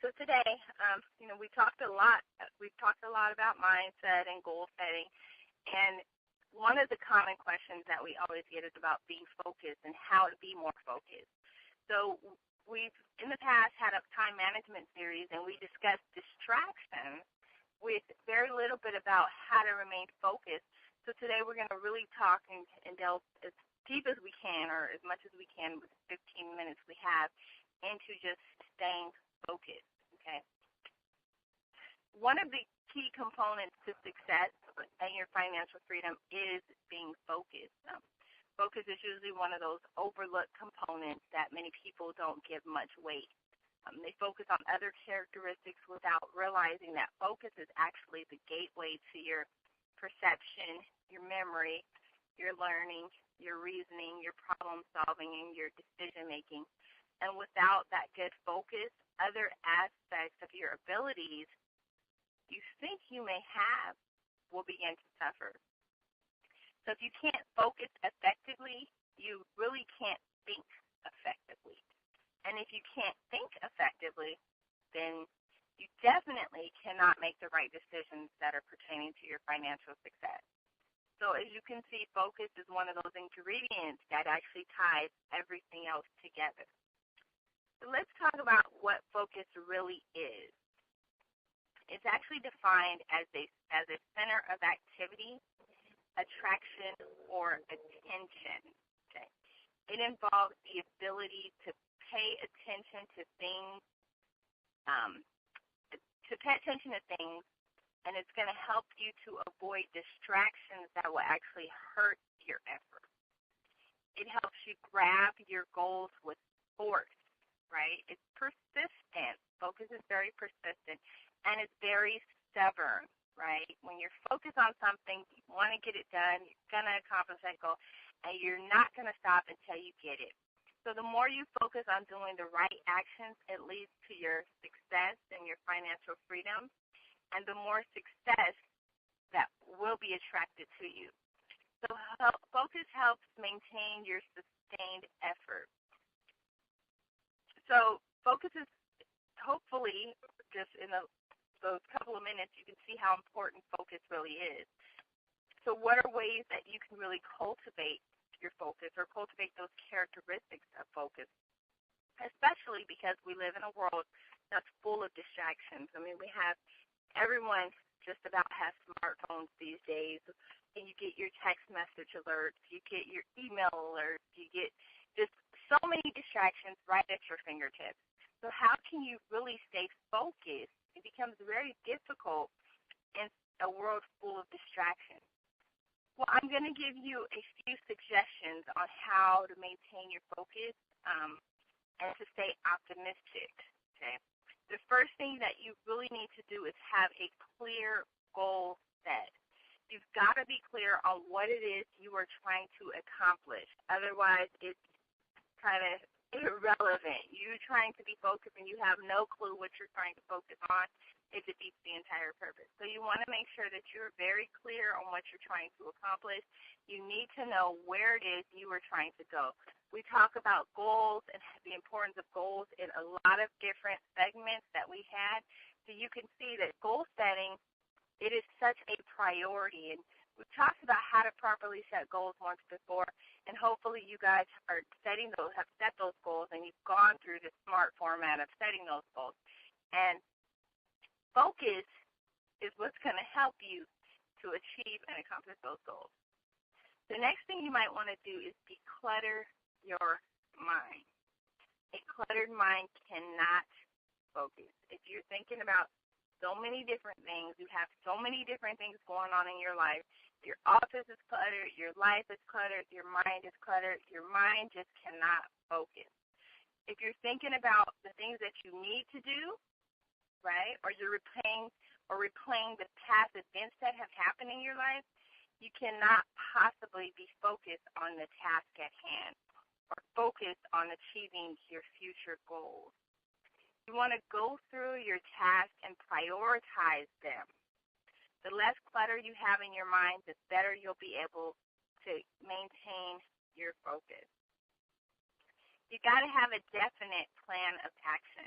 So today, we've talked a lot about mindset and goal setting, and one of the common questions that we always get is about being focused and how to be more focused. So we've, in the past, had a time management series, and we discussed distractions with very little bit about how to remain focused. So today we're going to really talk and delve as deep as we can, or as much as we can with the 15 minutes we have, into just staying focused, okay? One of the key components to success and your financial freedom is being focused. Focus is usually one of those overlooked components that many people don't give much weight. They focus on other characteristics without realizing that focus is actually the gateway to your perception, your memory, your learning, your reasoning, your problem solving, and your decision making. And without that good focus, other aspects of your abilities you think you may have will begin to suffer. So if you can't focus effectively, you really can't think effectively. And if you can't think effectively, then you definitely cannot make the right decisions that are pertaining to your financial success. So as you can see, focus is one of those ingredients that actually ties everything else together. So let's talk about what focus really is. It's actually defined as a center of activity, attraction, or attention. Okay. It involves the ability to pay attention to things, and it's going to help you to avoid distractions that will actually hurt your effort. It helps you grab your goals with force. Right? It's persistent. Focus is very persistent, and it's very stubborn, right? When you're focused on something, you want to get it done, you're going to accomplish that goal, and you're not going to stop until you get it. So the more you focus on doing the right actions, it leads to your success and your financial freedom, and the more success that will be attracted to you. So focus helps maintain your sustained effort. So focus is, hopefully, just in those couple of minutes, you can see how important focus really is. So what are ways that you can really cultivate your focus or cultivate those characteristics of focus, especially because we live in a world that's full of distractions. I mean, everyone just about has smartphones these days, and you get your text message alerts, you get your email alerts, you get just so many distractions right at your fingertips. So how can you really stay focused? It becomes very difficult in a world full of distractions. Well, I'm going to give you a few suggestions on how to maintain your focus and to stay optimistic. Okay. The first thing that you really need to do is have a clear goal set. You've got to be clear on what it is you are trying to accomplish. Otherwise, it's kind of irrelevant. You're trying to be focused and you have no clue what you're trying to focus on. It defeats the entire purpose. So you want to make sure that you're very clear on what you're trying to accomplish. You need to know where it is you are trying to go. We talk about goals and the importance of goals in a lot of different segments that we had. So you can see that goal setting, it is such a priority. And we've talked about how to properly set goals once before, and hopefully you guys are have set those goals, and you've gone through the SMART format of setting those goals. And focus is what's going to help you to achieve and accomplish those goals. The next thing you might want to do is declutter your mind. A cluttered mind cannot focus. If you're thinking about so many different things, you have so many different things going on in your life, your office is cluttered, your life is cluttered, your mind is cluttered, your mind just cannot focus. If you're thinking about the things that you need to do, right, or you're replaying the past events that have happened in your life, you cannot possibly be focused on the task at hand or focused on achieving your future goals. You want to go through your tasks and prioritize them. The less clutter you have in your mind, the better you'll be able to maintain your focus. You got to have a definite plan of action.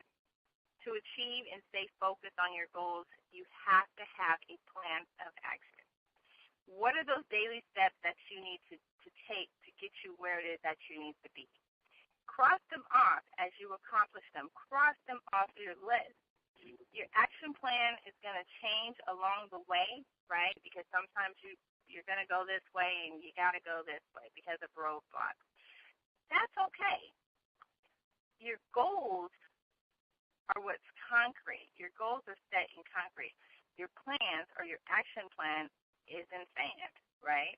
To achieve and stay focused on your goals, you have to have a plan of action. What are those daily steps that you need to take to get you where it is that you need to be? Cross them off as you accomplish them. Cross them off your list. Your action plan is going to change along the way, right? Because sometimes you're going to go this way and you got to go this way because of roadblocks. That's okay. Your goals are what's concrete. Your goals are set in concrete. Your plans or your action plan is in sand, right?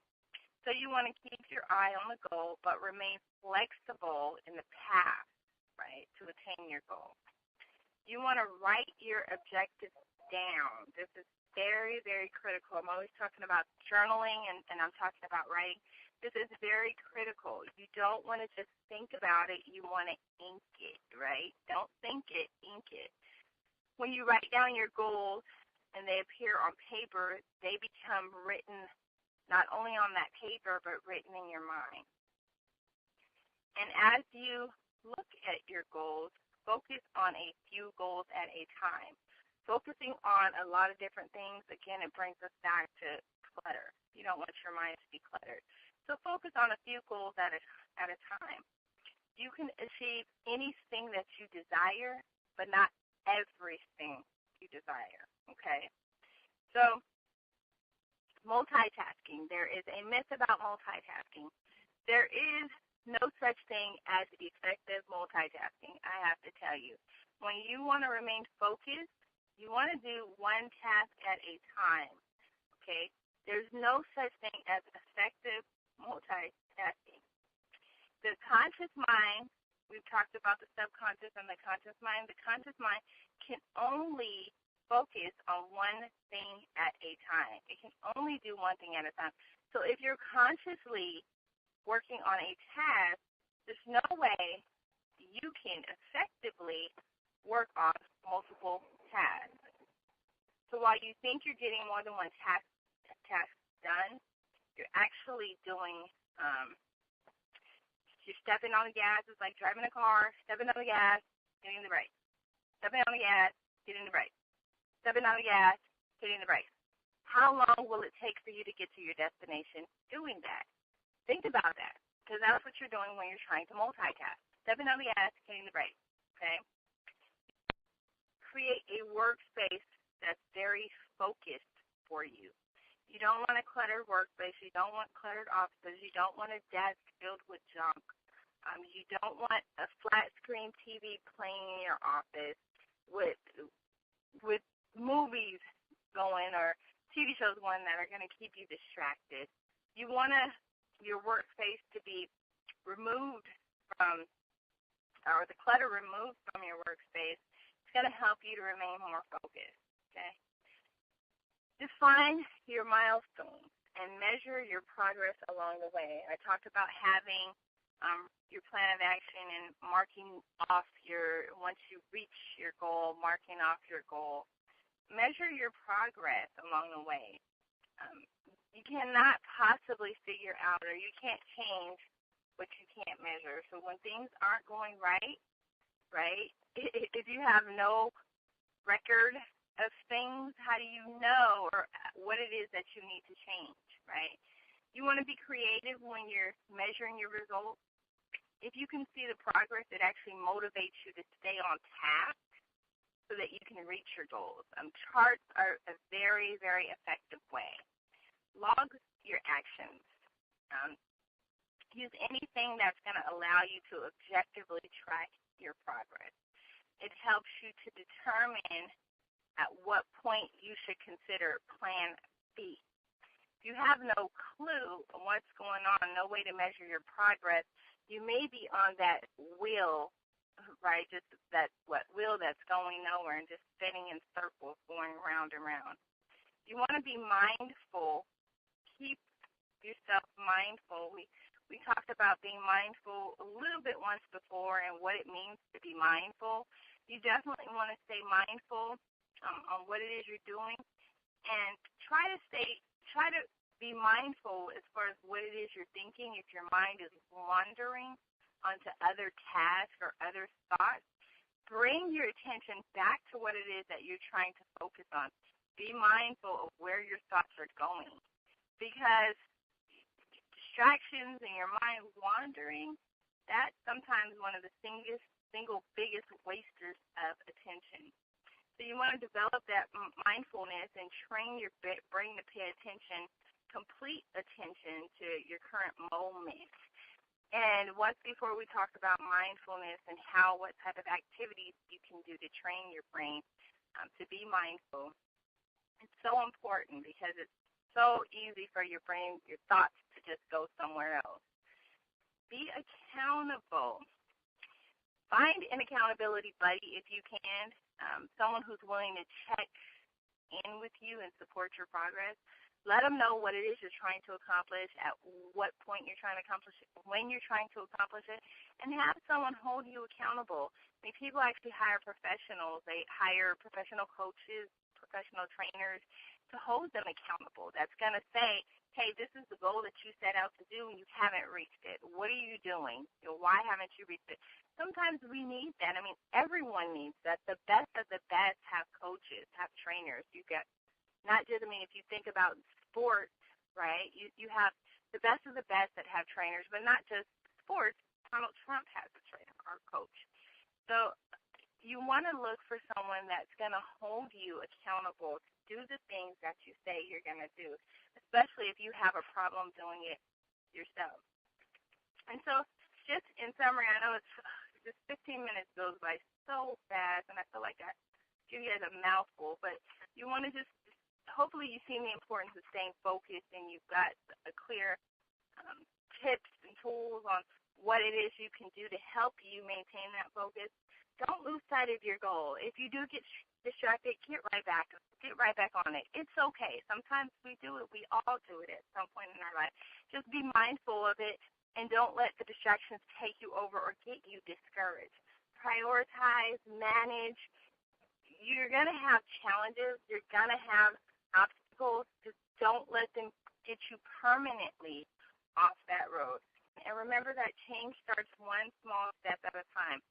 So you want to keep your eye on the goal but remain flexible in the path, right, to attain your goal. You want to write your objectives down. This is very, very critical. I'm always talking about journaling and I'm talking about writing. This is very critical. You don't want to just think about it. You want to ink it, right? Don't think it, ink it. When you write down your goals and they appear on paper, they become written not only on that paper but written in your mind. And as you look at your goals, focus on a few goals at a time. Focusing on a lot of different things, again, it brings us back to clutter. You don't want your mind to be cluttered. So focus on a few goals at a time. You can achieve anything that you desire, but not everything you desire, okay? So multitasking. There is a myth about multitasking. There is no such thing as effective multitasking, I have to tell you. When you want to remain focused, you want to do one task at a time, okay? There's no such thing as effective multitasking. The conscious mind, we've talked about the subconscious and the conscious mind. The conscious mind can only focus on one thing at a time. It can only do one thing at a time. So if you're consciously working on a task, there's no way you can effectively work on multiple tasks. So while you think you're getting more than one task done, you're actually doing, you're stepping on the gas. It's like driving a car, stepping on the gas, hitting the brake. Stepping on the gas, hitting the brake. Stepping on the gas, hitting the brake. How long will it take for you to get to your destination doing that? Think about that, because that's what you're doing when you're trying to multitask. Stepping on the gas, hitting the brake, okay? Create a workspace that's very focused for you. You don't want a cluttered workspace. You don't want cluttered offices. You don't want a desk filled with junk. You don't want a flat screen TV playing in your office with movies going or TV shows going that are going to keep you distracted. You want your workspace to be removed from, or the clutter removed from your workspace. It's going to help you to remain more focused, okay? Define your milestones and measure your progress along the way. I talked about having your plan of action and marking off once you reach your goal, marking off your goal. Measure your progress along the way. You cannot possibly figure out, or you can't change what you can't measure. So when things aren't going right, if you have no record of things, how do you know or what it is that you need to change, right? You want to be creative when you're measuring your results. If you can see the progress, it actually motivates you to stay on task so that you can reach your goals. Charts are a very, very effective way. Log your actions. Use anything that's going to allow you to objectively track your progress. It helps you to determine at what point you should consider plan B. If you have no clue on what's going on, no way to measure your progress, you may be on that wheel, right, just that wheel that's going nowhere and just spinning in circles, going round and round. You want to be mindful. Keep yourself mindful. We talked about being mindful a little bit once before and what it means to be mindful. You definitely want to stay mindful on what it is you're doing, and try to be mindful as far as what it is you're thinking. If your mind is wandering onto other tasks or other thoughts, bring your attention back to what it is that you're trying to focus on. Be mindful of where your thoughts are going, because distractions and your mind wandering, that's sometimes one of the single biggest wasters of attention. So you want to develop that mindfulness and train your brain to pay attention, complete attention to your current moment. And once before we talked about mindfulness and what type of activities you can do to train your brain to be mindful. It's so important because it's so easy for your brain, your thoughts to just go somewhere else. Be accountable. Find an accountability buddy if you can, someone who's willing to check in with you and support your progress. Let them know what it is you're trying to accomplish, at what point you're trying to accomplish it, when you're trying to accomplish it, and have someone hold you accountable. I mean, people actually hire professionals. They hire professional coaches, professional trainers to hold them accountable. That's going to say, hey, this is the goal that you set out to do and you haven't reached it. What are you doing? Why haven't you reached it? Sometimes we need that. I mean, everyone needs that. The best of the best have coaches, have trainers. You've got not just, I mean, if you think about sports, right, you have the best of the best that have trainers, but not just sports. Donald Trump has a trainer or coach. So you want to look for someone that's going to hold you accountable to do the things that you say you're going to do, especially if you have a problem doing it yourself. And so just in summary, I know it's just 15 minutes goes by so fast, and I feel like I give you guys a mouthful, but you want to just hopefully you've seen the importance of staying focused and you've got a clear tips and tools on what it is you can do to help you maintain that focus. Don't lose sight of your goal. If you do get distracted, get right back on it. It's okay. Sometimes we do it. We all do it at some point in our life. Just be mindful of it and don't let the distractions take you over or get you discouraged. Prioritize, manage. You're going to have challenges. You're going to have obstacles. Just don't let them get you permanently off that road. And remember that change starts one small step at a time.